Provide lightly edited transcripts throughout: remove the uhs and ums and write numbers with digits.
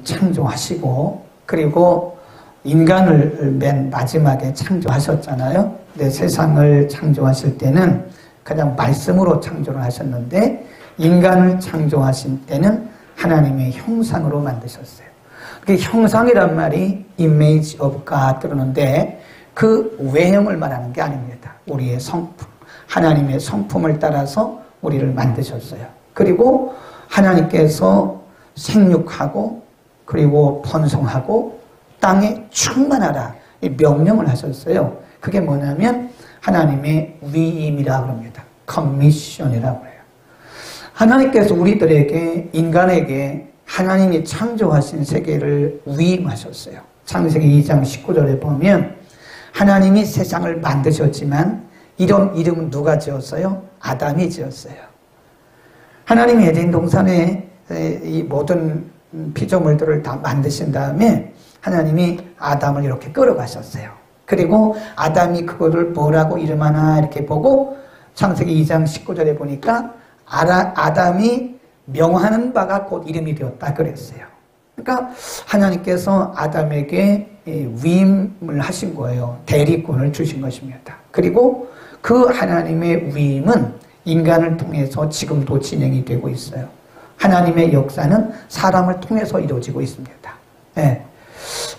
창조하시고 그리고 인간을 맨 마지막에 창조하셨잖아요. 근데 세상을 창조하실 때는 그냥 말씀으로 창조를 하셨는데 인간을 창조하신 때는 하나님의 형상으로 만드셨어요. 그 형상이란 말이 image of God 그러는데 그 외형을 말하는 게 아닙니다. 우리의 성품, 하나님의 성품을 따라서 우리를 만드셨어요. 그리고 하나님께서 생육하고 그리고 번성하고 땅에 충만하라 이 명령을 하셨어요. 그게 뭐냐면 하나님의 위임이라고 합니다. 커미션이라고 해요. 하나님께서 우리들에게 인간에게 하나님이 창조하신 세계를 위임하셨어요. 창세기 2장 19절에 보면 하나님이 세상을 만드셨지만 이름은 누가 지었어요? 아담이 지었어요. 하나님이 에덴 동산에 이 모든 피조물들을 다 만드신 다음에 하나님이 아담을 이렇게 끌어가셨어요. 그리고 아담이 그거를 뭐라고 이름하나 이렇게 보고 창세기 2장 19절에 보니까 아담이 명하는 바가 곧 이름이 되었다 그랬어요. 그러니까 하나님께서 아담에게 위임을 하신 거예요. 대리권을 주신 것입니다. 그리고 그 하나님의 위임은 인간을 통해서 지금도 진행이 되고 있어요. 하나님의 역사는 사람을 통해서 이루어지고 있습니다. 네.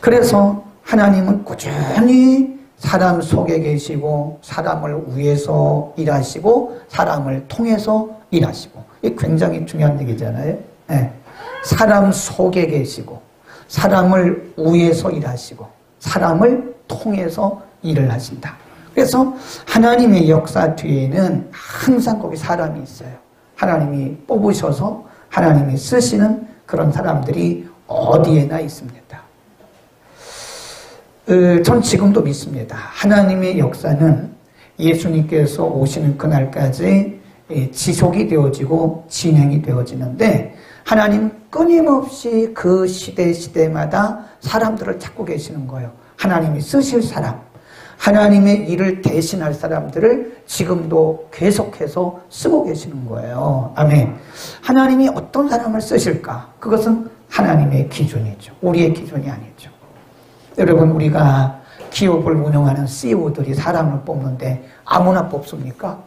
그래서 하나님은 꾸준히 사람 속에 계시고 사람을 위해서 일하시고 사람을 통해서 일하시고 이게 굉장히 중요한 얘기잖아요. 네. 사람 속에 계시고 사람을 위해서 일하시고 사람을 통해서 일을 하신다. 그래서 하나님의 역사 뒤에는 항상 거기 사람이 있어요. 하나님이 뽑으셔서 하나님이 쓰시는 그런 사람들이 어디에나 있습니다. 전 지금도 믿습니다. 하나님의 역사는 예수님께서 오시는 그날까지 지속이 되어지고 진행이 되어지는데 하나님 끊임없이 그 시대마다 사람들을 찾고 계시는 거예요. 하나님이 쓰실 사람, 하나님의 일을 대신할 사람들을 지금도 계속해서 쓰고 계시는 거예요. 아멘. 하나님이 어떤 사람을 쓰실까? 그것은 하나님의 기준이죠. 우리의 기준이 아니죠. 여러분, 우리가 기업을 운영하는 CEO들이 사람을 뽑는데 아무나 뽑습니까?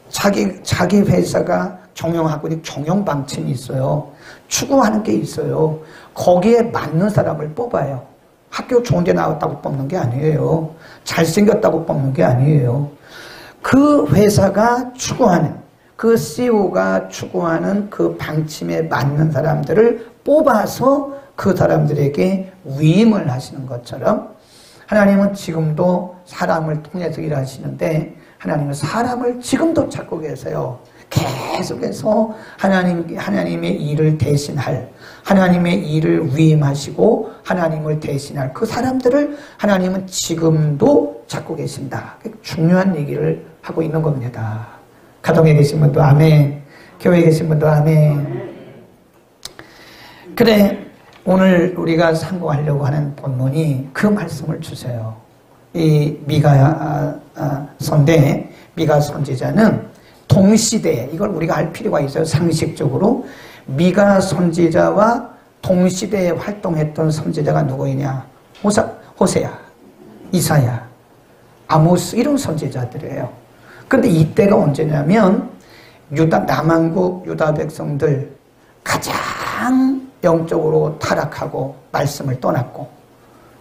자기 회사가 경영하고 있는 경영 방침이 있어요. 추구하는 게 있어요. 거기에 맞는 사람을 뽑아요. 학교 좋은 데 나왔다고 뽑는 게 아니에요. 잘생겼다고 뽑는 게 아니에요. 그 회사가 추구하는, 그 CEO가 추구하는 그 방침에 맞는 사람들을 뽑아서 그 사람들에게 위임을 하시는 것처럼 하나님은 지금도 사람을 통해서 일하시는데 하나님은 사람을 지금도 찾고 계세요. 계속해서 하나님의 일을 대신할, 하나님의 일을 위임하시고 하나님을 대신할 그 사람들을 하나님은 지금도 찾고 계신다. 중요한 얘기를 하고 있는 겁니다. 가정에 계신 분도 아멘, 교회에 계신 분도 아멘. 그래, 오늘 우리가 상고하려고 하는 본문이 그 말씀을 주세요. 이 미가 선지자는 동시대에, 이걸 우리가 알 필요가 있어요. 상식적으로 미가 선지자와 동시대에 활동했던 선지자가 누구이냐? 호세야, 이사야, 아모스 이런 선지자들이에요. 그런데 이때가 언제냐면 남한국 유다 백성들 가장 영적으로 타락하고 말씀을 떠났고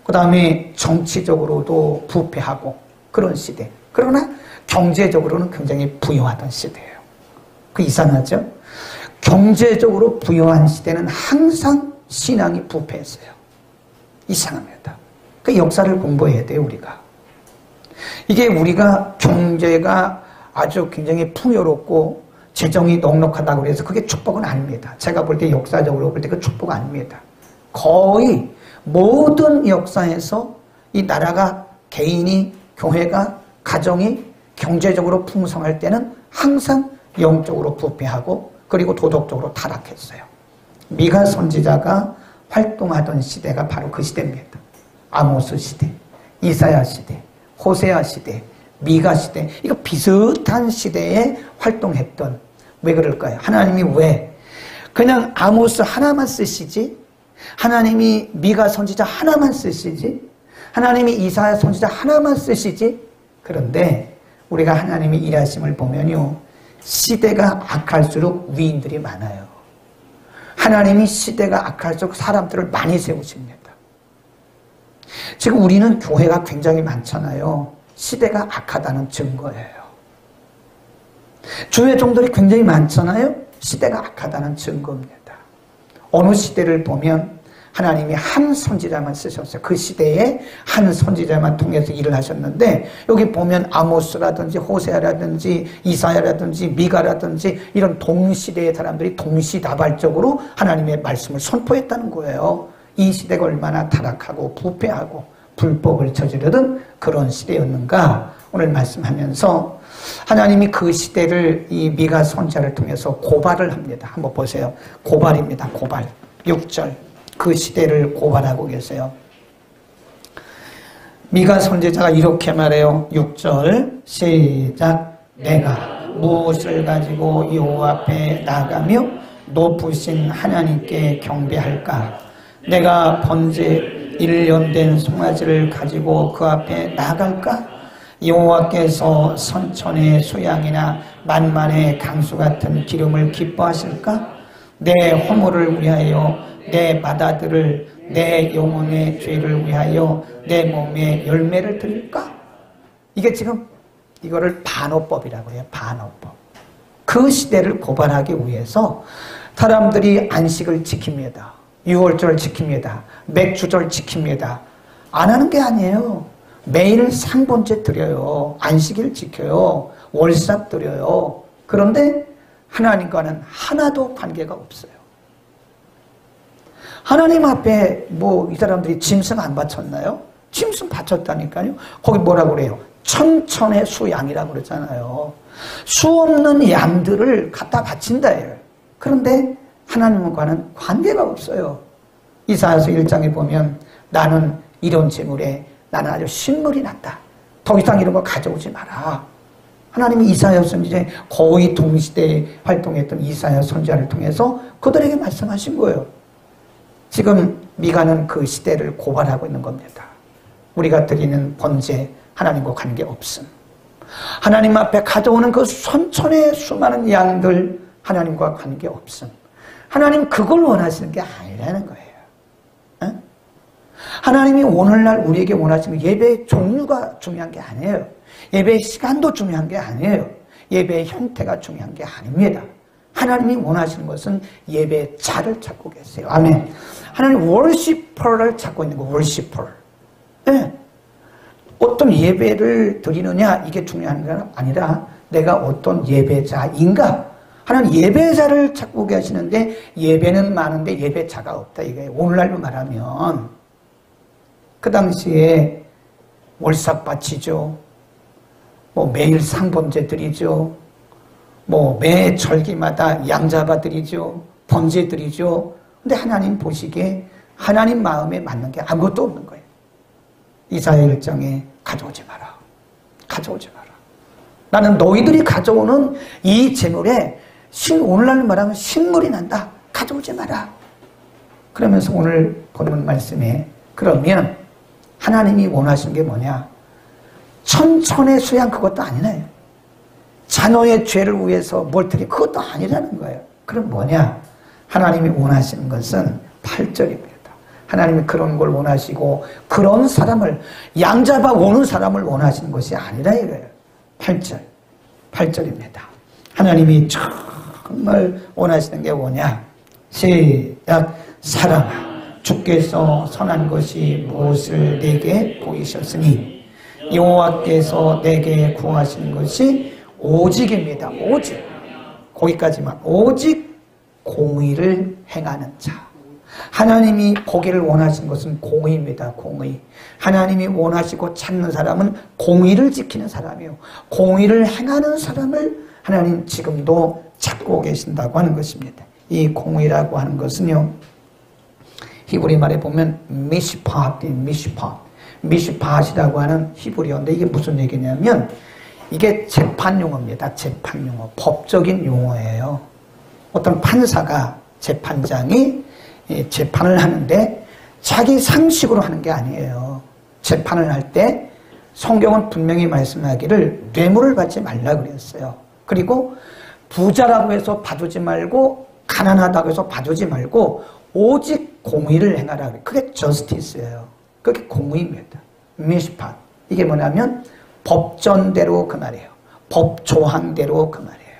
그 다음에 정치적으로도 부패하고 그런 시대. 그러나 경제적으로는 굉장히 부유하던 시대예요. 그 이상하죠? 경제적으로 부유한 시대는 항상 신앙이 부패했어요. 이상합니다. 그 역사를 공부해야 돼요, 우리가. 이게 우리가 경제가 아주 굉장히 풍요롭고 재정이 넉넉하다고 해서 그게 축복은 아닙니다. 제가 볼 때 역사적으로 볼 때 그 축복 아닙니다. 거의 모든 역사에서 이 나라가, 개인이, 교회가, 가정이 경제적으로 풍성할 때는 항상 영적으로 부패하고 그리고 도덕적으로 타락했어요. 미가 선지자가 활동하던 시대가 바로 그 시대입니다. 아모스 시대, 이사야 시대, 호세아 시대, 미가 시대, 이거 비슷한 시대에 활동했던. 왜 그럴까요? 하나님이 왜 그냥 아모스 하나만 쓰시지 하나님이 미가 선지자 하나만 쓰시지? 하나님이 이사야 선지자 하나만 쓰시지? 그런데 우리가 하나님의 일하심을 보면요, 시대가 악할수록 위인들이 많아요. 하나님이 시대가 악할수록 사람들을 많이 세우십니다. 지금 우리는 교회가 굉장히 많잖아요. 시대가 악하다는 증거예요. 주의 종들이 굉장히 많잖아요. 시대가 악하다는 증거입니다. 어느 시대를 보면 하나님이 한 선지자만 쓰셨어요. 그 시대에 한 선지자만 통해서 일을 하셨는데, 여기 보면 아모스라든지 호세아라든지 이사야라든지 미가라든지 이런 동시대의 사람들이 동시다발적으로 하나님의 말씀을 선포했다는 거예요. 이 시대가 얼마나 타락하고 부패하고 불법을 저지르던 그런 시대였는가, 오늘 말씀하면서 하나님이 그 시대를 이 미가 선지자를 통해서 고발을 합니다. 한번 보세요. 고발입니다. 고발. 6절. 그 시대를 고발하고 계세요. 미가 선지자가 이렇게 말해요. 6절 시작. 내가 무엇을 가지고 여호와 앞에 나가며 높으신 하나님께 경배할까? 내가 번제 1년 된 송아지를 가지고 그 앞에 나갈까? 여호와께서 선천의 수양이나 만만의 강수 같은 기름을 기뻐하실까? 내 허물을 위하여 내 바다들을, 내 영혼의 죄를 위하여 내 몸에 열매를 드릴까? 이게 지금 이거를 반어법이라고 해요. 반어법. 그 시대를 고발하기 위해서 사람들이 안식을 지킵니다. 유월절을 지킵니다. 맥주절 지킵니다. 안 하는 게 아니에요. 매일 상번제 드려요. 안식일 지켜요. 월삭 드려요. 그런데 하나님과는 하나도 관계가 없어요. 하나님 앞에 뭐 이 사람들이 짐승 안 바쳤나요? 짐승 바쳤다니까요. 거기 뭐라고 그래요? 천천의 수양이라고 그러잖아요. 수 없는 양들을 갖다 바친다예요. 그런데 하나님과는 관계가 없어요. 이사야서 1장에 보면 나는 이런 재물에 나는 아주 신물이 났다. 더 이상 이런 거 가져오지 마라. 하나님이 이사야 선지자에 거의 동시대에 활동했던 이사야 선지자를 통해서 그들에게 말씀하신 거예요. 지금 미가는 그 시대를 고발하고 있는 겁니다. 우리가 드리는 번제 하나님과 관계없음. 하나님 앞에 가져오는 그 선천의 수많은 양들 하나님과 관계없음. 하나님 그걸 원하시는 게 아니라는 거예요. 응? 하나님이 오늘날 우리에게 원하시는 예배의 종류가 중요한 게 아니에요. 예배의 시간도 중요한 게 아니에요. 예배의 형태가 중요한 게 아닙니다. 하나님이 원하시는 것은 예배의 자를 찾고 계세요. 아멘. 하나님 워시퍼를 찾고 있는 거예요. 워시퍼. 네. 어떤 예배를 드리느냐 이게 중요한 건 아니라 내가 어떤 예배자인가. 하나님 예배자를 찾고 계시는데 예배는 많은데 예배자가 없다 이거예요. 오늘날로 말하면 그 당시에 월삭 바치죠. 뭐 매일 상번제 드리죠. 뭐 매 절기마다 양 잡아 드리죠. 번제 드리죠. 근데 하나님 보시기에 하나님 마음에 맞는 게 아무것도 없는 거예요. 이사야 1장에 가져오지 마라. 가져오지 마라. 나는 너희들이 가져오는 이 재물에 오늘날 말하면 신물이 난다. 가져오지 마라. 그러면서 오늘 보는 말씀에 그러면 하나님이 원하시는 게 뭐냐? 천천의 수양 그것도 아니네요. 자녀의 죄를 위해서 뭘 드리 그것도 아니라는 거예요. 그럼 뭐냐? 하나님이 원하시는 것은 8절입니다. 하나님이 그런 걸 원하시고 그런 사람을 양잡아 오는 사람을 원하시는 것이 아니라 이거예요. 8절입니다. 하나님이 정말 원하시는 게 뭐냐? 시작. 사랑아, 주께서 선한 것이 무엇을 내게 보이셨으니 여호와께서 내게 구하시는 것이 오직입니다. 오직. 거기까지만. 오직 공의를 행하는 자. 하나님이 보기를 원하시는 것은 공의입니다. 공의. 하나님이 원하시고 찾는 사람은 공의를 지키는 사람이요. 공의를 행하는 사람을 하나님 지금도 찾고 계신다고 하는 것입니다. 이 공의라고 하는 것은요. 히브리 말에 보면 미시팟이라고 하는 히브리어인데 이게 무슨 얘기냐면 이게 재판 용어입니다. 재판 용어. 법적인 용어예요. 어떤 판사가 재판장이 재판을 하는데 자기 상식으로 하는 게 아니에요. 재판을 할 때 성경은 분명히 말씀하기를 뇌물을 받지 말라 그랬어요. 그리고 부자라고 해서 봐주지 말고 가난하다고 해서 봐주지 말고 오직 공의를 행하라 그래요. 그게 저스티스예요. 그게 공의입니다. 미시팟. 이게 뭐냐면 법전대로 그 말이에요. 법조항대로 그 말이에요.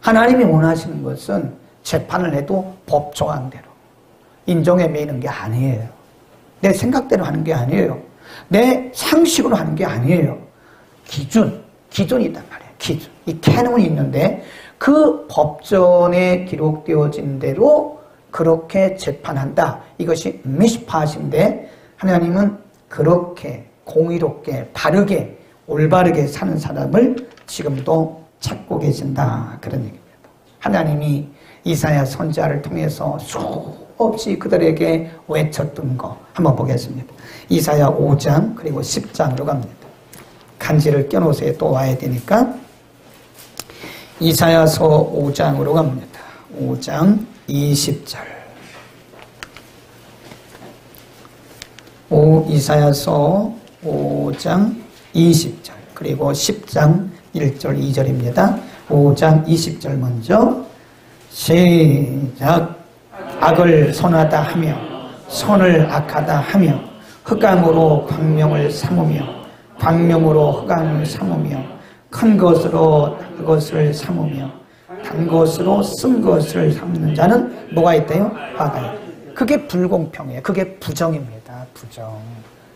하나님이 원하시는 것은 재판을 해도 법조항대로 인정에 매이는 게 아니에요. 내 생각대로 하는 게 아니에요. 내 상식으로 하는 게 아니에요. 기준이단 말이에요. 기준. 이 캐논이 있는데 그 법전에 기록되어진 대로 그렇게 재판한다. 이것이 미시팟인데 하나님은 그렇게 공의롭게 바르게 올바르게 사는 사람을 지금도 찾고 계신다. 그런 얘기입니다. 하나님이 이사야 선지자를 통해서 수없이 그들에게 외쳤던 거 한번 보겠습니다. 이사야 5장 그리고 10장으로 갑니다. 간지를 껴놓으세요. 또 와야 되니까. 이사야서 5장으로 갑니다. 5장 20절. 이사야서 5장 20절 그리고 10장 1절 2절입니다. 5장 20절 먼저 시작. 악을 선하다 하며 선을 악하다 하며 흑암으로 광명을 삼으며 광명으로 흑암을 삼으며 큰 것으로 단 것을 삼으며 단 것으로 쓴 것을 삼는 자는 뭐가 있대요? 화가 있다. 그게 불공평이에요. 그게 부정입니다. 부정.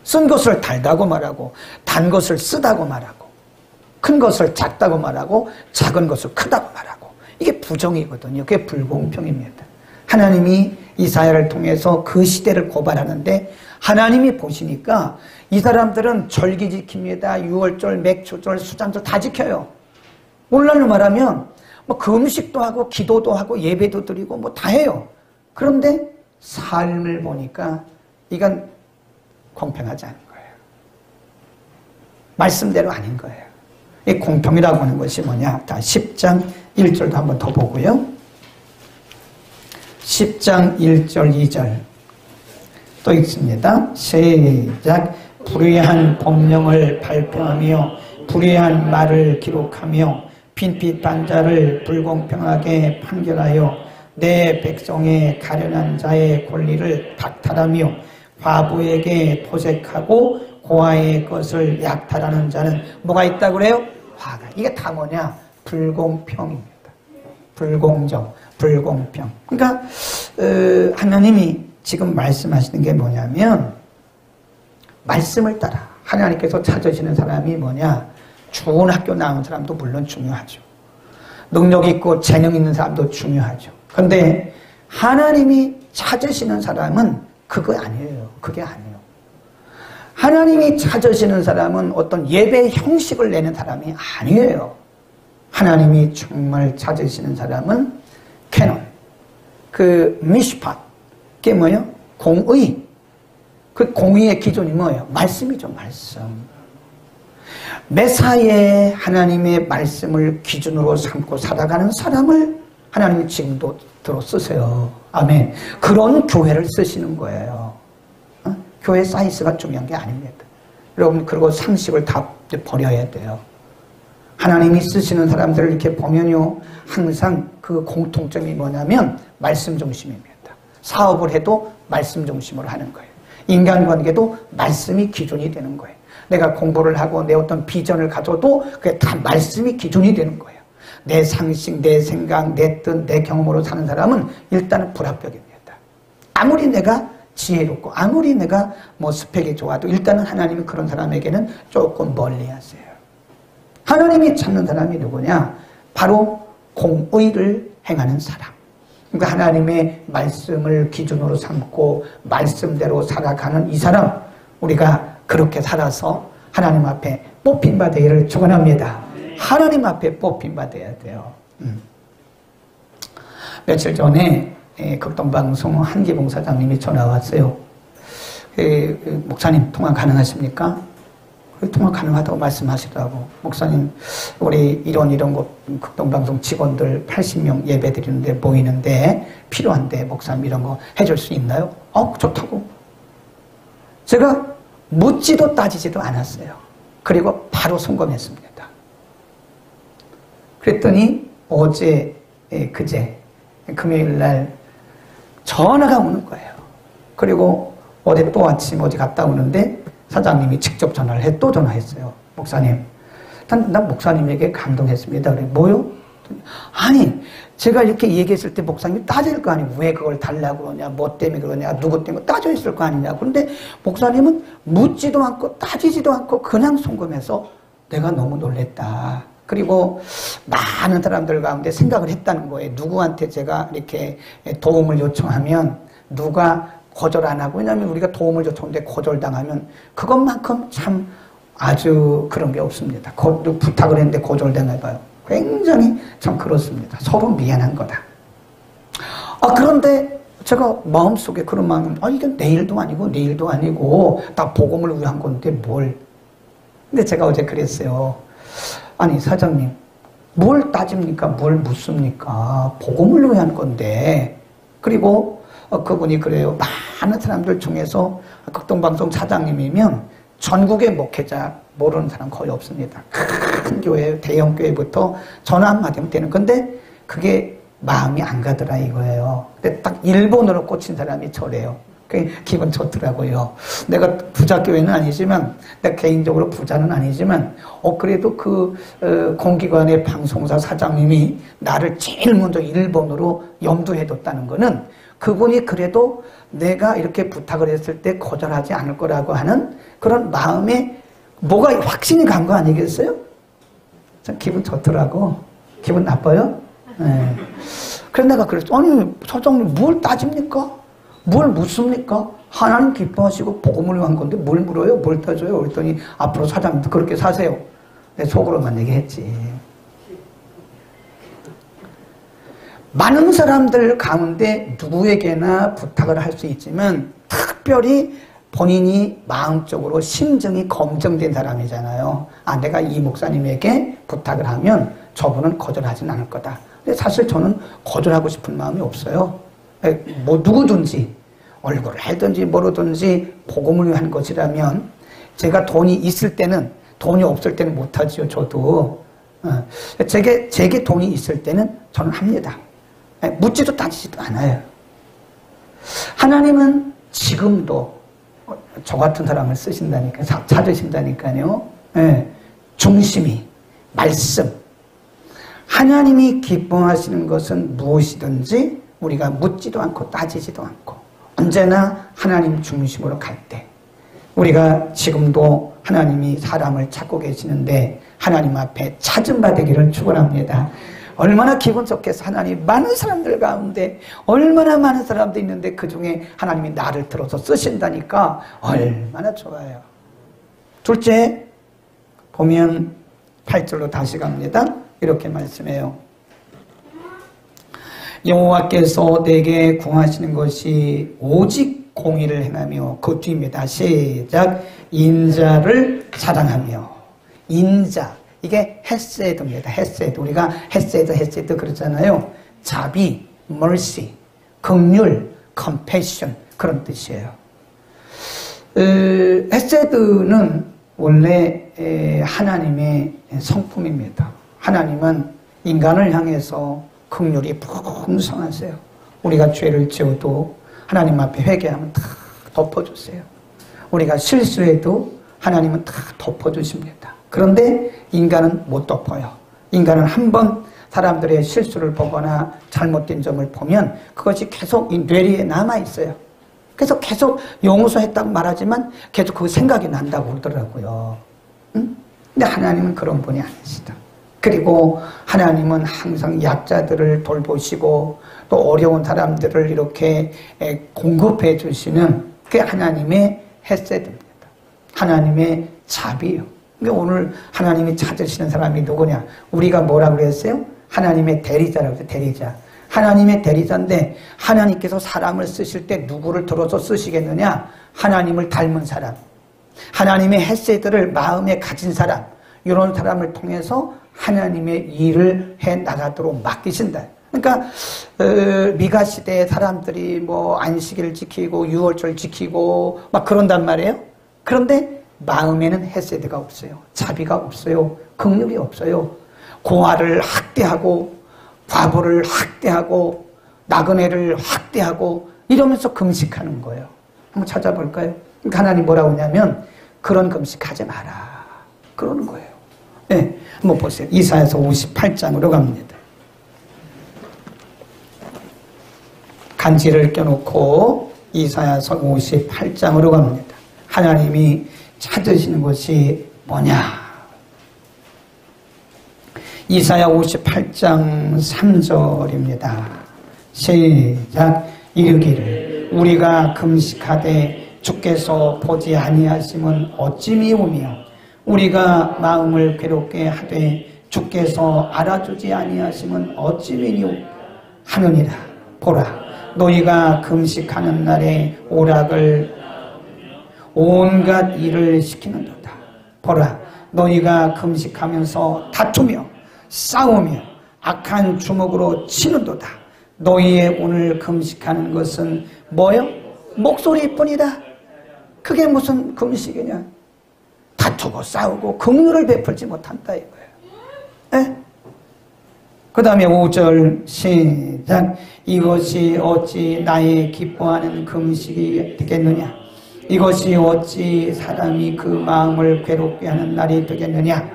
쓴 것을 달다고 말하고 단 것을 쓰다고 말하고 큰 것을 작다고 말하고 작은 것을 크다고 말하고 이게 부정이거든요. 그게 불공평입니다. 하나님이 이사야를 통해서 그 시대를 고발하는데 하나님이 보시니까 이 사람들은 절기 지킵니다. 유월절, 맥주절, 수장절 다 지켜요. 오늘날로 말하면 뭐 금식도 하고 기도도 하고 예배도 드리고 뭐 다 해요. 그런데 삶을 보니까 이건 공평하지 않은 거예요. 말씀대로 아닌 거예요. 이 공평이라고 하는 것이 뭐냐? 다 10장 1절도 한번 더 보고요. 10장 1절 2절 또 읽습니다. 시작. 불의한 법령을 발표하며 불의한 말을 기록하며 빈핏한 자를 불공평하게 판결하여 내 백성의 가련한 자의 권리를 박탈하며 과부에게 포색하고 고아의 것을 약탈하는 자는 뭐가 있다고 그래요? 화가. 이게 다 뭐냐? 불공평입니다. 불공정, 불공평. 그러니까 하나님이 지금 말씀하시는 게 뭐냐면 말씀을 따라 하나님께서 찾으시는 사람이 뭐냐? 좋은 학교 나온 사람도 물론 중요하죠. 능력 있고 재능 있는 사람도 중요하죠. 그런데 하나님이 찾으시는 사람은 그거 아니에요. 그게 아니에요. 하나님이 찾으시는 사람은 어떤 예배 형식을 내는 사람이 아니에요. 하나님이 정말 찾으시는 사람은 캐논, 그 미시팟, 그게 뭐예요? 공의. 그 공의의 기준이 뭐예요? 말씀이죠, 말씀. 메사에 하나님의 말씀을 기준으로 삼고 살아가는 사람을 하나님이 지금도 들어 쓰세요. 아멘. 그런 교회를 쓰시는 거예요. 교회 사이즈가 중요한 게 아닙니다. 여러분, 그리고 상식을 다 버려야 돼요. 하나님이 쓰시는 사람들을 이렇게 보면요, 항상 그 공통점이 뭐냐면 말씀 중심입니다. 사업을 해도 말씀 중심으로 하는 거예요. 인간관계도 말씀이 기준이 되는 거예요. 내가 공부를 하고 내 어떤 비전을 가져도 그게 다 말씀이 기준이 되는 거예요. 내 상식, 내 생각, 내 뜻, 내 경험으로 사는 사람은 일단은 불합격입니다. 아무리 내가 지혜롭고 아무리 내가 뭐 스펙이 좋아도 일단은 하나님이 그런 사람에게는 조금 멀리 하세요. 하나님이 찾는 사람이 누구냐? 바로 공의를 행하는 사람. 그러니까 하나님의 말씀을 기준으로 삼고 말씀대로 살아가는 이 사람, 우리가 그렇게 살아서 하나님 앞에 뽑힘받기를 축원합니다. 하나님 앞에 뽑힘받아야 돼요. 며칠 전에 극동방송 한기봉 사장님이 전화 왔어요. 목사님 통화 가능하십니까? 통화 가능하다고 말씀하시더라고. 목사님, 우리 이런 거 극동방송 직원들 80명 예배 드리는데 모이는데 필요한데 목사님 이런 거 해줄 수 있나요? 좋다고. 제가 묻지도 따지지도 않았어요. 그리고 바로 송금했습니다. 그랬더니 어제, 그제, 금요일 날 전화가 오는 거예요. 그리고 어제 또 아침 어디 갔다 오는데 사장님이 직접 전화를 해, 또 전화했어요. 목사님. 난 목사님에게 감동했습니다. 그래, 뭐요? 아니, 제가 이렇게 얘기했을 때 목사님이 따질 거 아니에요. 왜 그걸 달라고 그러냐, 뭐 때문에 그러냐, 누구 때문에 따져 있을 거 아니냐. 그런데 목사님은 묻지도 않고 따지지도 않고 그냥 송금해서 내가 너무 놀랬다. 그리고 많은 사람들 가운데 생각을 했다는 거예요. 누구한테 제가 이렇게 도움을 요청하면 누가 거절 안 하고, 왜냐하면 우리가 도움을 요청하는데 거절당하면 그것만큼 참 아주 그런 게 없습니다. 부탁을 했는데 거절당해봐요. 굉장히 참 그렇습니다. 서로 미안한 거다. 그런데 제가 마음속에 그런 마음은, 이게 내일도 아니고 나 복음을 위한 건데 뭘. 근데 제가 어제 그랬어요. 아니 사장님, 뭘 따집니까? 뭘 묻습니까? 복음을 위한 건데. 그리고 그분이 그래요. 많은 사람들 중에서 극동방송 사장님이면 전국의 목회자 모르는 사람 거의 없습니다. 큰 교회, 대형 교회부터 전화 한마디 하면 되는 건데 그게 마음이 안 가더라 이거예요. 근데 딱 일본어로 꽂힌 사람이 저래요. 그게 기분 좋더라고요. 내가 부자 교회는 아니지만, 내가 개인적으로 부자는 아니지만, 그래도 공기관의 방송사 사장님이 나를 제일 먼저 일본어로 염두해뒀다는 거는 그분이 그래도 내가 이렇게 부탁을 했을 때 거절하지 않을 거라고 하는 그런 마음에 뭐가 확신이 간 거 아니겠어요? 참 기분 좋더라고. 기분 나빠요? 네. 그래서 내가 그랬어. 아니, 사장님 뭘 따집니까? 뭘 묻습니까? 하나님 기뻐하시고 복음을 위한 건데 뭘 물어요? 뭘 따져요? 그랬더니 앞으로 사장님도 그렇게 사세요. 내 속으로만 얘기했지. 많은 사람들 가운데 누구에게나 부탁을 할 수 있지만 특별히 본인이 마음적으로 심정이 검증된 사람이잖아요. 내가 이 목사님에게 부탁을 하면 저분은 거절하진 않을 거다. 근데 사실 저는 거절하고 싶은 마음이 없어요. 뭐 누구든지 얼굴을 알든지 모르든지 복음을 위한 것이라면 제가 돈이 있을 때는, 돈이 없을 때는 못하지요. 저도 제게 돈이 있을 때는 저는 합니다. 묻지도 따지지도 않아요. 하나님은 지금도 저 같은 사람을 쓰신다니까요. 찾으신다니까요. 중심이 말씀. 하나님이 기뻐하시는 것은 무엇이든지 우리가 묻지도 않고 따지지도 않고 언제나 하나님 중심으로 갈 때, 우리가 지금도 하나님이 사람을 찾고 계시는데 하나님 앞에 찾은 바 되기를 축원합니다. 얼마나 기분 좋겠어. 하나님 많은 사람들 가운데 얼마나 많은 사람도 있는데 그중에 하나님이 나를 들어서 쓰신다니까 얼마나 좋아요. 둘째 보면 8절로 다시 갑니다. 이렇게 말씀해요. 여호와께서 내게 구하시는 것이 오직 공의를 행하며, 그 뒤입니다. 시작. 인자를 사랑하며. 인자, 이게 헤세드입니다. 헤세드. 우리가 헤세드 그러잖아요. 자비, mercy, 긍휼, compassion, 그런 뜻이에요. 헤세드는 원래 하나님의 성품입니다. 하나님은 인간을 향해서 긍휼이 풍성하세요. 우리가 죄를 지어도 하나님 앞에 회개하면 다 덮어주세요. 우리가 실수해도 하나님은 다 덮어주십니다. 그런데 인간은 못 덮어요. 인간은 한번 사람들의 실수를 보거나 잘못된 점을 보면 그것이 계속 이 뇌리에 남아있어요. 그래서 계속 용서했다고 말하지만 계속 그 생각이 난다고 그러더라고요. 응? 근데 하나님은 그런 분이 아니시다. 그리고 하나님은 항상 약자들을 돌보시고 또 어려운 사람들을 이렇게 공급해 주시는 그게 하나님의 헤세드입니다. 하나님의 자비요. 그러니까 오늘 하나님이 찾으시는 사람이 누구냐? 우리가 뭐라고 그랬어요? 하나님의 대리자라고 했어요. 대리자. 하나님의 대리자인데 하나님께서 사람을 쓰실 때 누구를 들어서 쓰시겠느냐? 하나님을 닮은 사람. 하나님의 헤세드를 마음에 가진 사람, 이런 사람을 통해서 하나님의 일을 해 나가도록 맡기신다. 그러니까 미가 시대의 사람들이 뭐 안식일을 지키고 유월절 지키고 막 그런단 말이에요. 그런데 마음에는 헤세드가 없어요. 자비가 없어요. 긍휼이 없어요. 고아를 학대하고 과부를 학대하고 나그네를 학대하고 이러면서 금식하는 거예요. 한번 찾아볼까요? 그러니까 하나님 뭐라고 하냐면 그런 금식하지 마라 그러는 거예요. 네, 한번 보세요. 이사야서 58장으로 갑니다. 간지를 껴놓고 이사야서 58장으로 갑니다. 하나님이 찾으시는 것이 뭐냐? 이사야 58장 3절입니다. 시작. 이르기를 우리가 금식하되 주께서 보지 아니하심은 어찌 미우며 우리가 마음을 괴롭게 하되 주께서 알아주지 아니하심은 어찌 미우 하느니라. 보라, 너희가 금식하는 날에 오락을 온갖 일을 시키는도다. 보라, 너희가 금식하면서 다투며 싸우며 악한 주먹으로 치는도다. 너희의 오늘 금식하는 것은 뭐요? 목소리뿐이다. 그게 무슨 금식이냐? 다투고 싸우고 긍휼을 베풀지 못한다 이거예요. 그 다음에 5절 시작. 이것이 어찌 나의 기뻐하는 금식이 되겠느냐? 이것이 어찌 사람이 그 마음을 괴롭게 하는 날이 되겠느냐?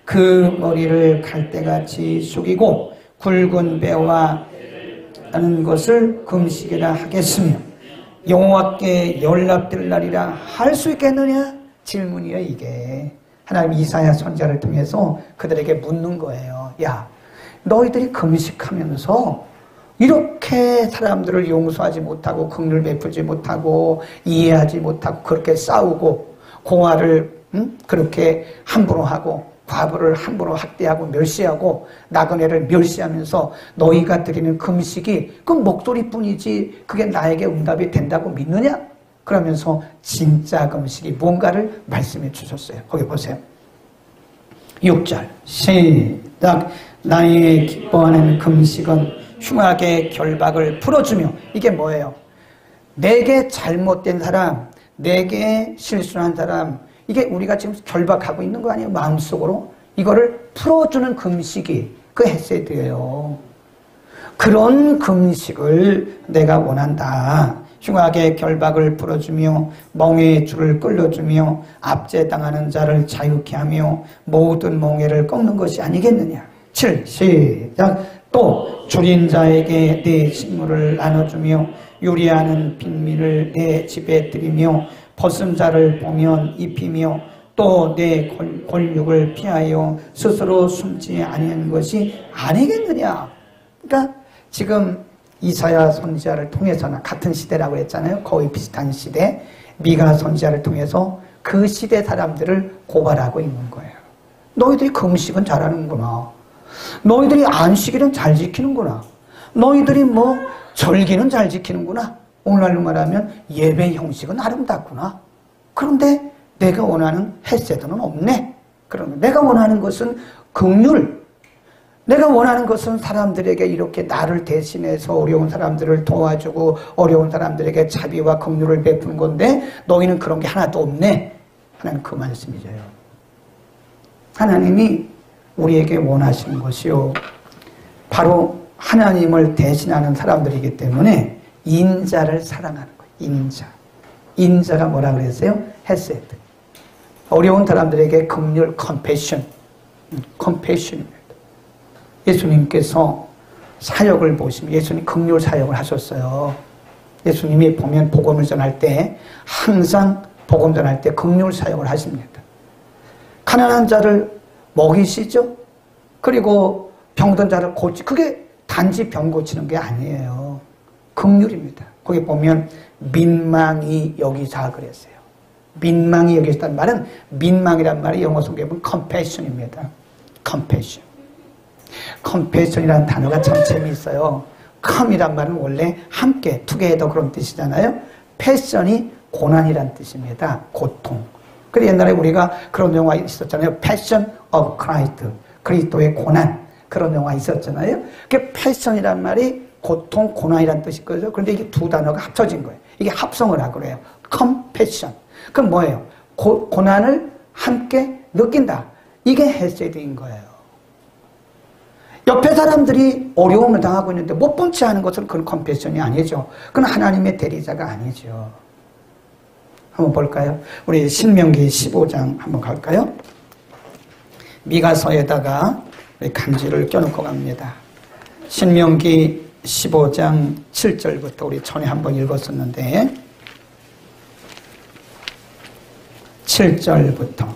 그 머리를 갈대같이 숙이고 굵은 배와 하는 것을 금식이라 하겠으며 여호와께 연락될 날이라 할 수 있겠느냐? 질문이에요. 이게 하나님 이사야 선지자를 통해서 그들에게 묻는 거예요. 야, 너희들이 금식하면서 이렇게 사람들을 용서하지 못하고 긍휼 베풀지 못하고 이해하지 못하고 그렇게 싸우고 공화를 그렇게 함부로 하고 과부를 함부로 학대하고 멸시하고 나그네를 멸시하면서 너희가 드리는 금식이 그 목소리뿐이지 그게 나에게 응답이 된다고 믿느냐? 그러면서 진짜 금식이 뭔가를 말씀해 주셨어요. 거기 보세요. 6절 시작. 나의 기뻐하는 금식은 흉악의 결박을 풀어주며 이게 뭐예요? 내게 잘못된 사람, 내게 실수한 사람, 이게 우리가 지금 결박하고 있는 거 아니에요? 마음속으로. 이거를 풀어주는 금식이 그 헤세드예요. 그런 금식을 내가 원한다. 흉악의 결박을 풀어주며 멍에의 줄을 끌어주며 압제당하는 자를 자유케 하며 모든 멍에를 꺾는 것이 아니겠느냐. 7. 시작. 또 줄인 자에게 내 식물을 나눠주며 요리하는 빈민을 내 집에 들이며 벗은 자를 보면 입히며 또 내 권육을 피하여 스스로 숨지 아니하는 것이 아니겠느냐. 그러니까 지금 이사야 선지자를 통해서는 같은 시대라고 했잖아요. 거의 비슷한 시대. 미가 선지자를 통해서 그 시대 사람들을 고발하고 있는 거예요. 너희들이 금식은 잘하는구나. 너희들이 안식일은 잘 지키는구나. 너희들이 뭐 절기는 잘 지키는구나. 오늘날로 말하면 예배 형식은 아름답구나. 그런데 내가 원하는 헤세드는 없네. 그러면 내가 원하는 것은 긍휼. 내가 원하는 것은 사람들에게 이렇게 나를 대신해서 어려운 사람들을 도와주고 어려운 사람들에게 자비와 긍휼을 베푸는 건데 너희는 그런 게 하나도 없네. 하나님 그 말씀이죠. 하나님이 우리에게 원하시는 것이요. 바로 하나님을 대신하는 사람들이기 때문에 인자를 사랑하는 거예요. 인자. 인자가 뭐라 그랬어요? 헤세드. 어려운 사람들에게 긍휼, 컴패션. 컴패션입니다. 예수님께서 사역을 보시면 예수님 긍휼 사역을 하셨어요. 예수님이 보면 복음을 전할 때 항상 복음 전할 때 긍휼 사역을 하십니다. 가난한 자를 먹이시죠. 그리고 병든 자를 고치. 그게 단지 병 고치는 게 아니에요. 긍휼입니다. 거기 보면 민망히 여기사 그랬어요. 민망히 여기시다는 말은 민망이란 말이 영어 성경에 보면 compassion입니다. compassion. compassion이라는 단어가 참 재미있어요. come이란 말은 원래 함께, together 그런 뜻이잖아요. passion이 고난이란 뜻입니다. 고통. 그래 옛날에 우리가 그런 영화 있었잖아요. Passion of Christ. 그리스도의 고난. 그런 영화 있었잖아요. 그 패션이란 말이 고통, 고난이란 뜻이 거죠. 그런데 이게 두 단어가 합쳐진 거예요. 이게 합성을 하고 그래요. compassion. 그럼 뭐예요? 고난을 함께 느낀다. 이게 헤세드인 거예요. 옆에 사람들이 어려움을 당하고 있는데 못 본 채 하는 것은 그건 컴패션이 아니죠. 그건 하나님의 대리자가 아니죠. 한번 볼까요? 우리 신명기 15장 한번 갈까요? 미가서에다가 간지를 껴놓고 갑니다. 신명기 15장 7절부터 우리 전에 한번 읽었었는데 7절부터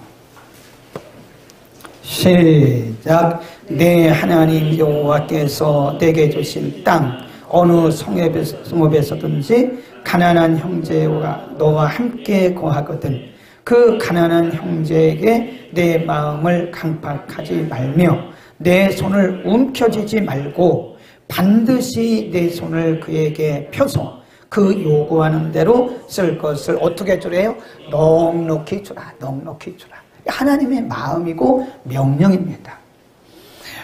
시작. 내 하나님 여호와께서 내게 주신 땅 어느 성읍에서든지 가난한 형제와 너와 함께 거하거든 그 가난한 형제에게 내 마음을 강팍하지 말며 내 손을 움켜쥐지 말고 반드시 내 손을 그에게 펴서 그 요구하는 대로 쓸 것을 어떻게 주래요? 넉넉히 주라. 넉넉히 주라. 하나님의 마음이고 명령입니다.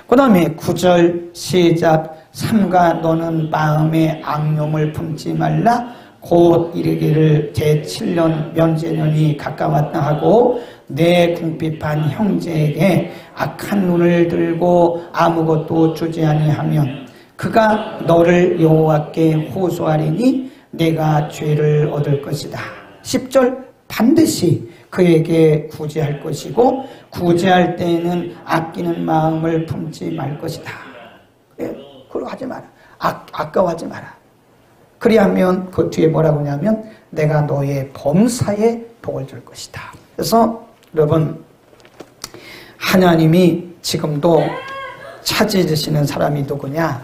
그 다음에 9절 시작. 삼가 너는 마음에 악념을 품지 말라. 곧 이르기를 제7년 면제년이 가까웠다 하고 내 궁핍한 형제에게 악한 눈을 들고 아무것도 주지 아니하면 그가 너를 여호와께 호소하리니 내가 죄를 얻을 것이다. 10절 반드시 그에게 구제할 것이고 구제할 때에는 아끼는 마음을 품지 말 것이다. 그걸 하지 마라. 아까워하지 마라. 그리하면 그 뒤에 뭐라고 하냐면 내가 너의 범사에 복을 줄 것이다. 그래서 여러분 하나님이 지금도 찾으시는 사람이 누구냐?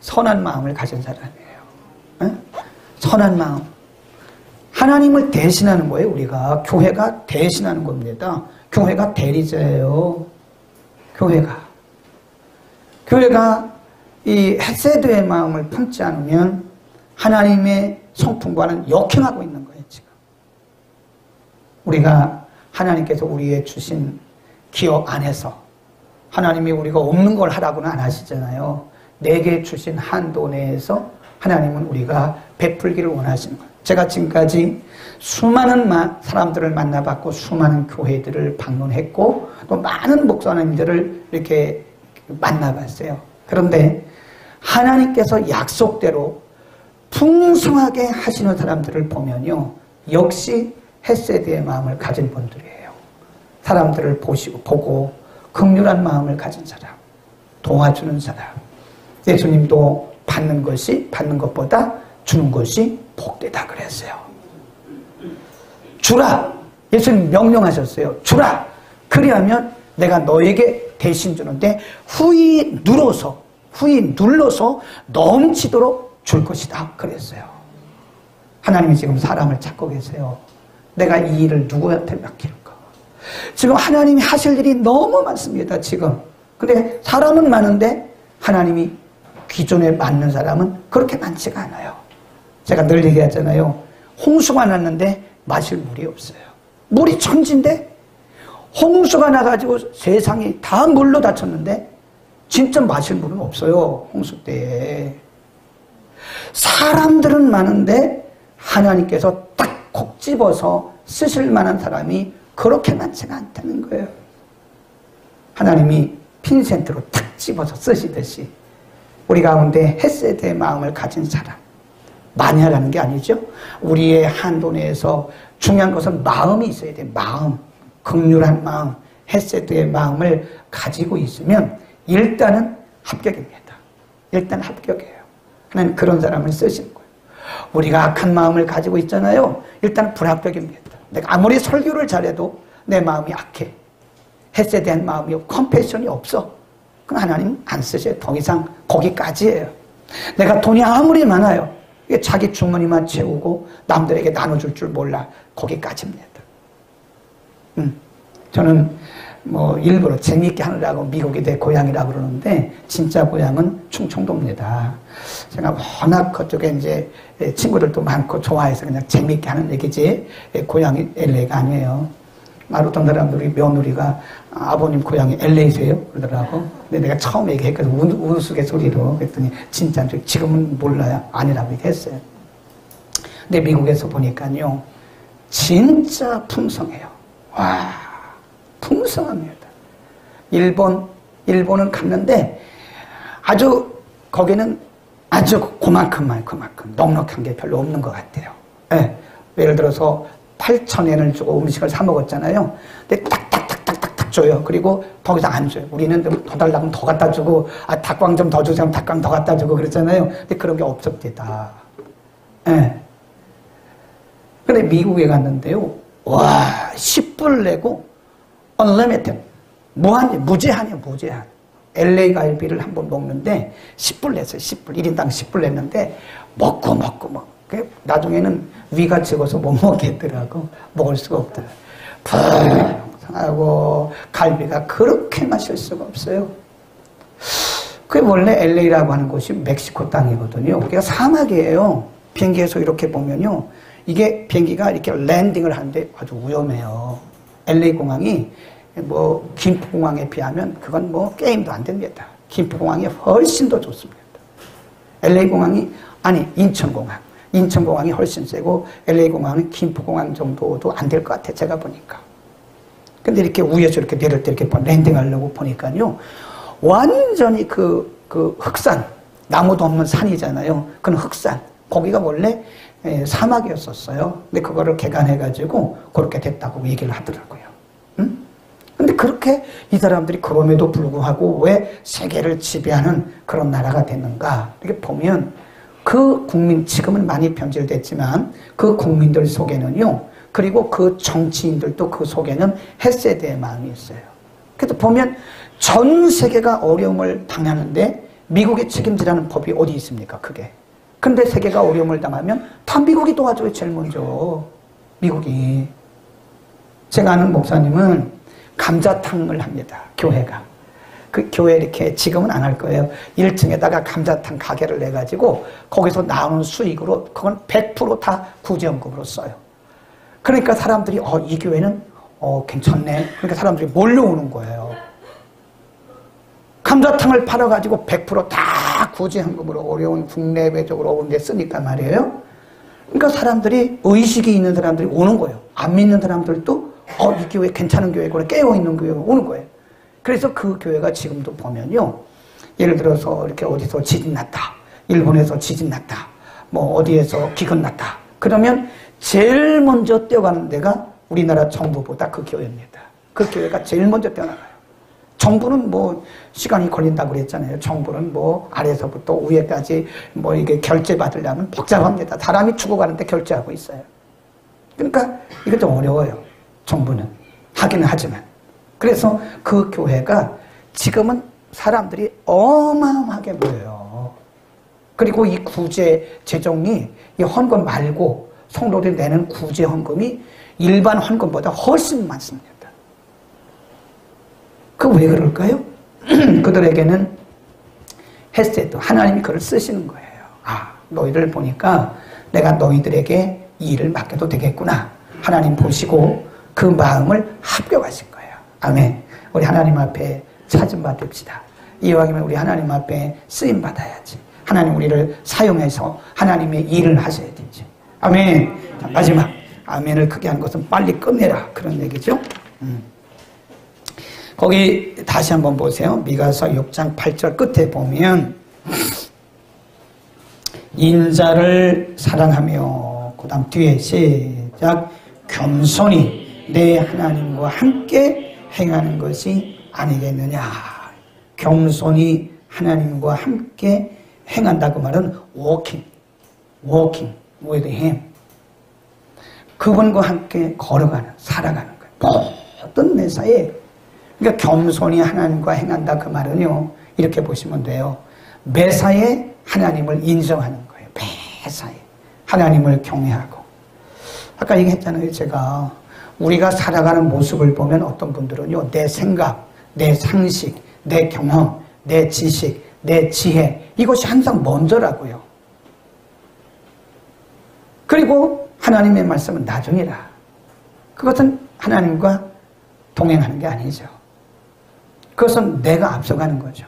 선한 마음을 가진 사람이에요. 에? 선한 마음. 하나님을 대신하는 거예요. 우리가 교회가 대신하는 겁니다. 교회가 대리자예요. 교회가 이 헤세드의 마음을 품지 않으면 하나님의 성품과는 역행하고 있는 거예요. 지금 우리가 하나님께서 우리의 주신 기업 안에서 하나님이 우리가 없는 걸 하라고는 안 하시잖아요. 내게 주신 한도 내에서 하나님은 우리가 베풀기를 원하시는 거예요. 제가 지금까지 수많은 사람들을 만나봤고 수많은 교회들을 방문했고 또 많은 목사님들을 이렇게 만나봤어요. 그런데 하나님께서 약속대로 풍성하게 하시는 사람들을 보면요, 역시 헤세드의 마음을 가진 분들이에요. 사람들을 보고 긍휼한 마음을 가진 사람, 도와주는 사람. 예수님도 받는 것보다 주는 것이 복되다 그랬어요. 주라. 예수님 명령하셨어요. 주라. 그리하면 내가 너에게 대신 주는데 후히 눌러서 넘치도록 줄 것이다 그랬어요. 하나님이 지금 사람을 찾고 계세요. 내가 이 일을 누구한테 맡길까? 지금 하나님이 하실 일이 너무 많습니다. 지금. 근데 사람은 많은데 하나님이 기존에 맞는 사람은 그렇게 많지가 않아요. 제가 늘 얘기하잖아요. 홍수가 났는데 마실 물이 없어요. 물이 천지인데 홍수가 나가지고 세상이 다 물로 닫혔는데 진짜 마실 물은 없어요. 홍수 때에. 사람들은 많은데 하나님께서 딱 콕 집어서 쓰실 만한 사람이 그렇게 많지가 않다는 거예요. 하나님이 핀센트로 탁 집어서 쓰시듯이 우리 가운데 헤세드의 마음을 가진 사람, 많이 하라는 게 아니죠. 우리의 한도 내에서 중요한 것은 마음이 있어야 돼요. 마음, 긍휼한 마음, 헤세드의 마음을 가지고 있으면 일단은 합격입니다. 일단 합격이에요. 하나님 그런 사람을 쓰시는 거예요. 우리가 악한 마음을 가지고 있잖아요. 일단 불합격입니다. 내가 아무리 설교를 잘해도 내 마음이 악해. 헤세드한 마음이 컴패션이 없어. 그럼 하나님 안 쓰셔요. 더 이상 거기까지예요. 내가 돈이 아무리 많아요. 자기 주머니만 채우고 남들에게 나눠줄 줄 몰라. 거기까지입니다. 저는 일부러 재미있게 하느라고 미국이 내 고향이라고 그러는데 진짜 고향은 충청도입니다. 제가 워낙 그쪽에 이제 친구들도 많고 좋아해서 그냥 재미있게 하는 얘기지 고향이 LA가 아니에요. 말 어떤 사람들이 며느리가 아버님 고향이 LA세요? 그러더라고. 근데 내가 처음 얘기했거든. 우스갯소리로. 그랬더니 진짜 지금은 몰라요. 아니라고 얘기했어요. 근데 미국에서 보니까요. 진짜 풍성해요. 와, 풍성합니다. 일본은 갔는데 아주 거기는 아주 그만큼만 넉넉한 게 별로 없는 것 같아요. 네. 예를 들어서 8,000엔을 주고 음식을 사 먹었잖아요. 근데 딱딱딱딱딱 줘요. 그리고 더 이상 안 줘요. 우리는 더 달라고 하면 더 갖다 주고, 닭광 좀 더 주세요. 닭광 더 갖다 주고 그랬잖아요. 근데 그런 게 없었대다. 예. 네. 근데 미국에 갔는데요. 와, 10불 내고, unlimited. 무제한이에요, 무제한. LA 갈비를 한 번 먹는데, 10불 냈어요, 10불. 1인당 10불 냈는데, 먹고. 나중에는 위가 찍어서 못 먹겠더라고. 먹을 수가 없더라고. 풍성하고 갈비가 그렇게 맛있을 수가 없어요. 그게 원래 LA라고 하는 곳이 멕시코 땅이거든요. 그게 사막이에요. 비행기에서 이렇게 보면요. 이게 비행기가 이렇게 랜딩을 하는데 아주 위험해요. LA 공항이 뭐 김포공항에 비하면 그건 뭐 게임도 안 됩니다. 김포공항이 훨씬 더 좋습니다. LA 공항이 인천공항이 훨씬 세고 LA 공항은 김포공항 정도도 안 될 것 같아 제가 보니까. 근데 이렇게 위에서 이렇게 내릴 때 이렇게 랜딩하려고 보니까요 완전히 그 흑산 나무도 없는 산이잖아요. 그건 흑산 거기가 원래 사막이었었어요. 근데 그거를 개간해가지고 그렇게 됐다고 얘기를 하더라고요. 응? 근데 그렇게 이 사람들이 그럼에도 불구하고 왜 세계를 지배하는 그런 나라가 됐는가 이렇게 보면 그 국민 지금은 많이 변질됐지만 그 국민들 속에는요 그리고 그 정치인들도 그 속에는 헤세드의 마음이 있어요. 그래서 보면 전 세계가 어려움을 당하는데 미국이 책임지라는 법이 어디 있습니까? 그게. 근데 세계가 어려움을 당하면 다 미국이 도와줘요. 제일 먼저 미국이. 제가 아는 목사님은 감자탕을 합니다. 교회가. 그 교회 이렇게 지금은 안 할 거예요. 1층에다가 감자탕 가게를 내가지고 거기서 나오는 수익으로 그건 100% 다 구제연금으로 써요. 그러니까 사람들이 이 교회는 괜찮네. 그러니까 사람들이 몰려오는 거예요. 감자탕을 팔아가지고 100% 구제연금으로 어려운 국내외적으로 어려운 데 쓰니까 말이에요. 그러니까 사람들이 의식이 있는 사람들이 오는 거예요. 안 믿는 사람들도 이 교회 괜찮은 교회구나 깨어있는 교회가 오는 거예요. 그래서 그 교회가 지금도 보면요. 예를 들어서 이렇게 어디서 지진 났다. 일본에서 지진 났다. 뭐 어디에서 기근 났다. 그러면 제일 먼저 뛰어가는 데가 우리나라 정부보다 그 교회입니다. 그 교회가 제일 먼저 뛰어나가요. 정부는 뭐 시간이 걸린다고 그랬잖아요. 정부는 뭐 아래서부터 위에까지 뭐 이게 결제 받으려면 복잡합니다. 사람이 죽어가는데 결제하고 있어요. 그러니까 이게 좀 어려워요. 정부는. 하기는 하지만. 그래서 그 교회가 지금은 사람들이 어마어마하게 모여요. 그리고 이 구제 재정이 이 헌금 말고 성도들이 내는 구제 헌금이 일반 헌금보다 훨씬 많습니다. 그 왜 그럴까요? 그들에게는 헤세드, 하나님이 그를 쓰시는 거예요. 너희들 보니까 내가 너희들에게 이 일을 맡겨도 되겠구나. 하나님 보시고 그 마음을 합격하신 거예요. 아멘. 우리 하나님 앞에 찾음 받읍시다. 이왕이면 우리 하나님 앞에 쓰임 받아야지. 하나님 우리를 사용해서 하나님의 일을 하셔야 되지. 아멘. 자, 마지막 아멘을 크게 하는 것은 빨리 끝내라 그런 얘기죠. 거기 다시 한번 보세요. 미가서 6장 8절 끝에 보면 인자를 사랑하며 그 다음 뒤에 시작 겸손히 내 하나님과 함께 행하는 것이 아니겠느냐. 겸손히 하나님과 함께 행한다 그 말은 walking with him. 그분과 함께 걸어가는 살아가는 거예요. 모든 매사에. 그러니까 겸손히 하나님과 행한다 그 말은요 이렇게 보시면 돼요. 매사에 하나님을 인정하는 거예요. 매사에 하나님을 경외하고. 아까 얘기했잖아요. 제가 우리가 살아가는 모습을 보면 어떤 분들은요 내 생각, 내 상식, 내 경험, 내 지식, 내 지혜 이것이 항상 먼저라고요. 그리고 하나님의 말씀은 나중이라. 그것은 하나님과 동행하는 게 아니죠. 그것은 내가 앞서가는 거죠.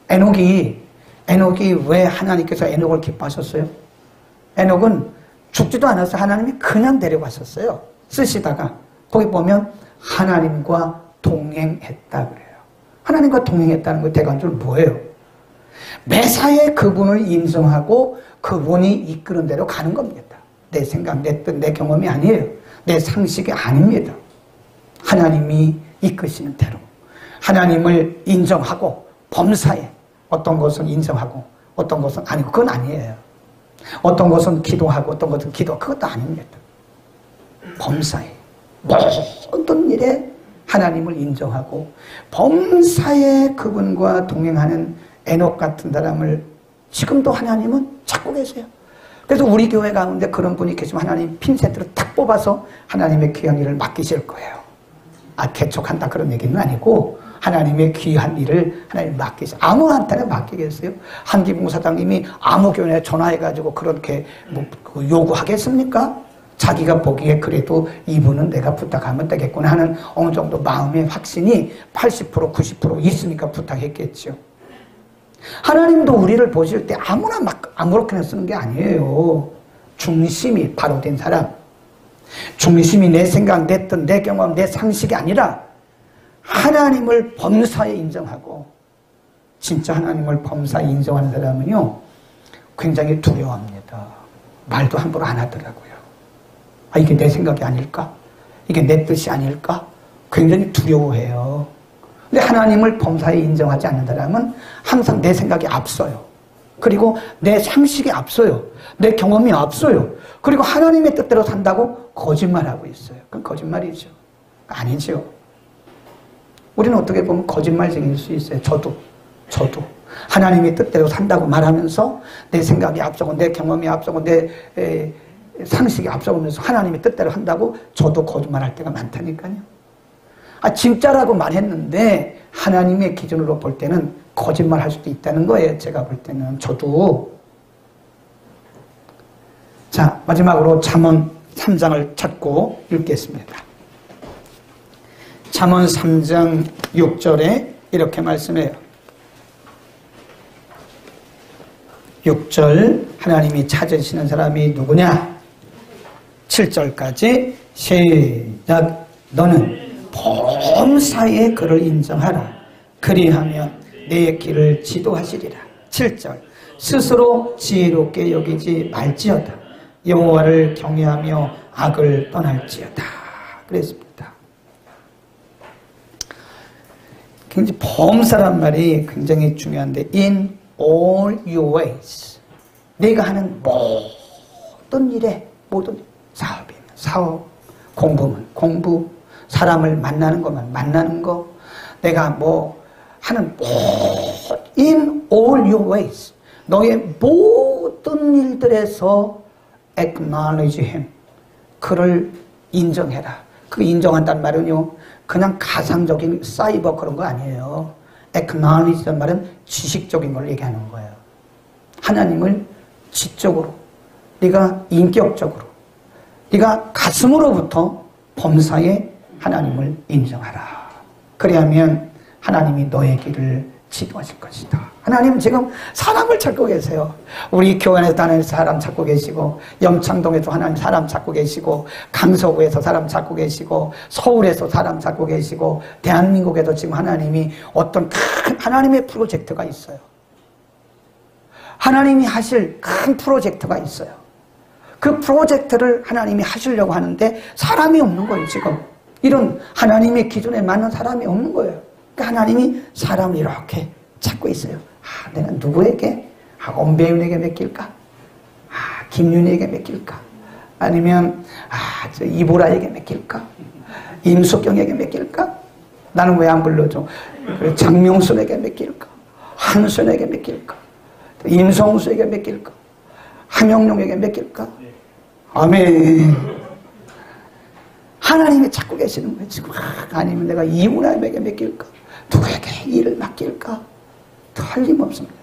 에녹이 왜 하나님께서 에녹을 기뻐하셨어요? 에녹은 죽지도 않아서 하나님이 그냥 데려갔었어요. 쓰시다가 거기 보면 하나님과 동행했다 그래요. 하나님과 동행했다는 거 대관적으로 뭐예요? 매사에 그분을 인정하고 그분이 이끄는 대로 가는 겁니다. 내 생각, 내 뜻, 내 경험이 아니에요. 내 상식이 아닙니다. 하나님이 이끄시는 대로 하나님을 인정하고 범사에 어떤 것은 인정하고 어떤 것은 아니고 그건 아니에요. 어떤 것은 기도하고 어떤 것은 기도 그것도 아닙니다. 범사에 모든 일에 하나님을 인정하고 범사에 그분과 동행하는 에녹 같은 사람을 지금도 하나님은 찾고 계세요. 그래서 우리 교회 가운데 그런 분이 계시면 하나님 핀셋으로 탁 뽑아서 하나님의 귀한 일을 맡기실 거예요. 개척한다 그런 얘기는 아니고 하나님의 귀한 일을 하나님 맡기세요. 아무한테나 맡기겠어요? 한기봉 사장님이 아무 교회에 전화해가지고 그렇게 요구하겠습니까? 자기가 보기에 그래도 이분은 내가 부탁하면 되겠구나 하는 어느 정도 마음의 확신이 80% 90% 있으니까 부탁했겠죠. 하나님도 우리를 보실 때 아무나 막 아무렇게나 쓰는 게 아니에요. 중심이 바로 된 사람, 중심이 내 생각, 내 뜻, 내 경험, 내 상식이 아니라 하나님을 범사에 인정하고 진짜 하나님을 범사에 인정하는 사람은요 굉장히 두려워합니다. 말도 함부로 안 하더라고요. 이게 내 생각이 아닐까? 이게 내 뜻이 아닐까? 굉장히 두려워해요. 근데 하나님을 범사에 인정하지 않는 사람은 항상 내 생각이 앞서요. 그리고 내 상식이 앞서요. 내 경험이 앞서요. 그리고 하나님의 뜻대로 산다고 거짓말하고 있어요. 그건 거짓말이죠. 아니죠. 우리는 어떻게 보면 거짓말쟁이일 수 있어요. 저도 하나님의 뜻대로 산다고 말하면서 내 생각이 앞서고 내 경험이 앞서고 내 상식이 앞서면서 하나님의 뜻대로 한다고 저도 거짓말할 때가 많다니까요. 진짜라고 말했는데 하나님의 기준으로 볼 때는 거짓말할 수도 있다는 거예요. 제가 볼 때는 저도. 자, 마지막으로 잠언 3장을 찾고 읽겠습니다. 잠언 3장 6절에 이렇게 말씀해요. 6절 하나님이 찾으시는 사람이 누구냐? 7절까지 시작. 너는 범사에 그를 인정하라. 그리하면 내 길을 지도하시리라. 7절 스스로 지혜롭게 여기지 말지어다. 여호와를 경외하며 악을 떠날지어다. 그랬습니다. 굉장히 범사란 말이 굉장히 중요한데 in all your ways 내가 하는 모든 일에 모든 사업이면 사업, 공부면 공부, 사람을 만나는 거면 만나는 거, 내가 뭐 하는 in all your ways 너의 모든 일들에서 acknowledge him 그를 인정해라. 그 인정한다는 말은요 그냥 가상적인 사이버 그런 거 아니에요. acknowledge란 말은 지식적인 걸 얘기하는 거예요. 하나님을 지적으로, 네가 인격적으로, 네가 가슴으로부터 범사에 하나님을 인정하라. 그래야면 하나님이 너의 길을 지도하실 것이다. 하나님은 지금 사람을 찾고 계세요. 우리 교회 안에서 하나님 사람 찾고 계시고, 염창동에서 하나님 사람 찾고 계시고, 강서구에서 사람 찾고 계시고, 서울에서 사람 찾고 계시고, 대한민국에도 지금 하나님이 어떤 큰 하나님의 프로젝트가 있어요. 하나님이 하실 큰 프로젝트가 있어요. 그 프로젝트를 하나님이 하시려고 하는데 사람이 없는 거예요. 지금 이런 하나님의 기준에 맞는 사람이 없는 거예요. 그러니까 하나님이 사람을 이렇게 찾고 있어요. 내가 누구에게? 엄배윤에게 맡길까? 김윤희에게 맡길까? 아니면 저 이보라에게 맡길까? 임숙경에게 맡길까? 나는 왜 안 불러줘? 장명순에게 맡길까? 한순에게 맡길까? 임성수에게 맡길까? 함영룡에게 맡길까? 아멘. 하나님이 찾고 계시는 거예요. 지금 아니면 내가 이문아에게 맡길까? 누구에게 일을 맡길까? 틀림없습니다.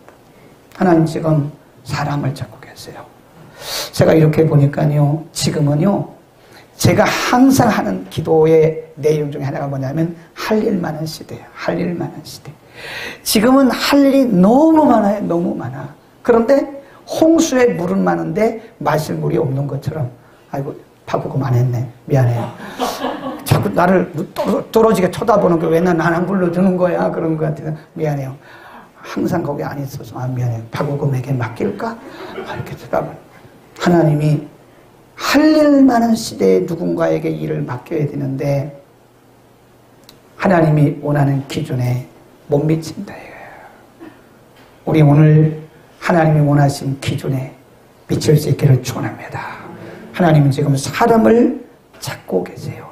하나님 지금 사람을 찾고 계세요. 제가 이렇게 보니까요, 지금은요, 제가 항상 하는 기도의 내용 중에 하나가 뭐냐면 할 일 많은 시대예요. 할 일 많은 시대. 지금은 할 일이 너무 많아요. 너무 많아. 그런데 홍수에 물은 많은데 마실 물이 없는 것처럼 아이고 바꾸고 만했네. 미안해요. 자꾸 나를 떨어지게 쳐다보는 게 왜 난 안 불러주는 거야? 그런 것 같아서 미안해요. 항상 거기 안 있어서 미안해요. 박우금에게 맡길까? 이렇게 쳐다보는 하나님이 할 일 많은 시대에 누군가에게 일을 맡겨야 되는데 하나님이 원하는 기준에 못 미친다. 우리 오늘 하나님이 원하신 기준에 미칠 수 있기를 축원합니다. 하나님은 지금 사람을 찾고 계세요.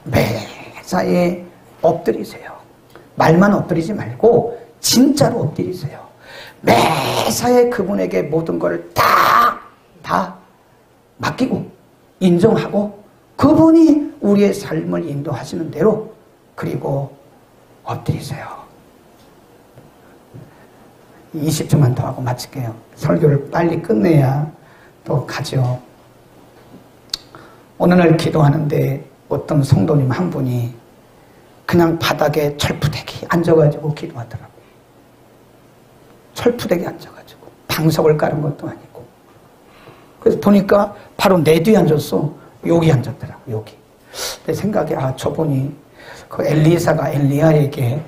매사에 엎드리세요. 말만 엎드리지 말고 진짜로 엎드리세요. 매사에 그분에게 모든 걸 다 맡기고 인정하고 그분이 우리의 삶을 인도하시는 대로 그리고 엎드리세요. 20초만 더 하고 마칠게요. 설교를 빨리 끝내야 또 가죠. 어느 날 기도하는데 어떤 성도님 한 분이 그냥 바닥에 철푸대기 앉아가지고 기도하더라고요. 철푸대기 앉아가지고 방석을 깔은 것도 아니고 그래서 보니까 바로 내 뒤에 앉았어. 여기 앉았더라고. 여기. 내 생각에 저분이 그 엘리사가 엘리야에게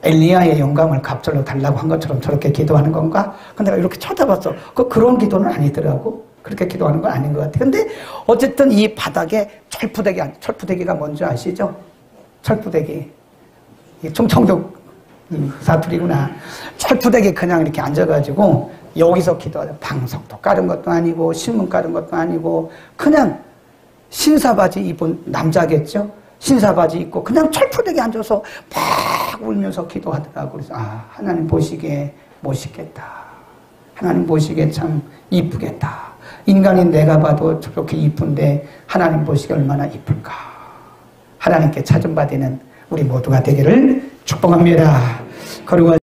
엘리야의 영감을 갑절로 달라고 한 것처럼 저렇게 기도하는 건가? 근데 내가 이렇게 쳐다봤어. 그런 기도는 아니더라고. 그렇게 기도하는 건 아닌 것 같아. 근데 어쨌든 이 바닥에 철푸대기가 뭔지 아시죠? 철푸대기. 충청도 사투리구나. 철푸대기 그냥 이렇게 앉아가지고 여기서 기도하자. 방석도 깔은 것도 아니고 신문 깔은 것도 아니고 그냥 신사바지 입은 남자겠죠? 신사바지 입고 그냥 철푸대기 앉아서 막 울면서 기도하더라고. 그래서 하나님 보시기에 멋있겠다. 하나님 보시기에 참 이쁘겠다. 인간인 내가 봐도 저렇게 이쁜데 하나님 보시기에 얼마나 이쁠까. 하나님께 찾음받는 우리 모두가 되기를 축복합니다. 그리고